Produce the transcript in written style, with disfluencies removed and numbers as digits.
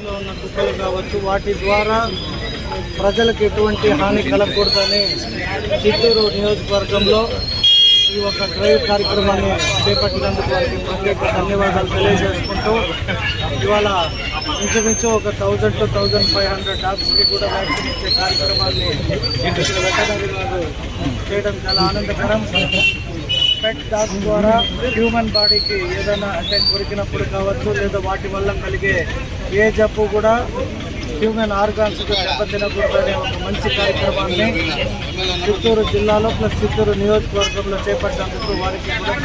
ఉన్న కుక్కలు కావచ్చు, వాటి ద్వారా ప్రజలకు ఎటువంటి హాని కలగకూడదని చిత్తూరు నియోజకవర్గంలో ఈ ఒక డ్రైవ్ కార్యక్రమాన్ని చేపట్టినందుకు వారికి ప్రత్యేక ధన్యవాదాలు తెలియజేసుకుంటూ ఇవాళ ఇంచుమించు ఒక 1000 to 1500 డాగ్స్కి కూడా వ్యాక్సిన్ ఇచ్చే కార్యక్రమాన్ని వెటర్నరీ వారు చేయడం చాలా ఆనందకరం. పెట్ డాగ్స్ ద్వారా హ్యూమన్ బాడీకి ఏదైనా అంటే కొరికినప్పుడు కావచ్చు లేదా వాటి వల్ల కలిగే ఏ జబ్బు కూడా హ్యూమన్ ఆర్గాన్స్కి దెబ్బతినకూడదనే ఒక మంచి కార్యక్రమాన్ని చిత్తూరు జిల్లాలో ప్లస్ చిత్తూరు నియోజకవర్గంలో చేపట్టినందుకు వారికి కూడా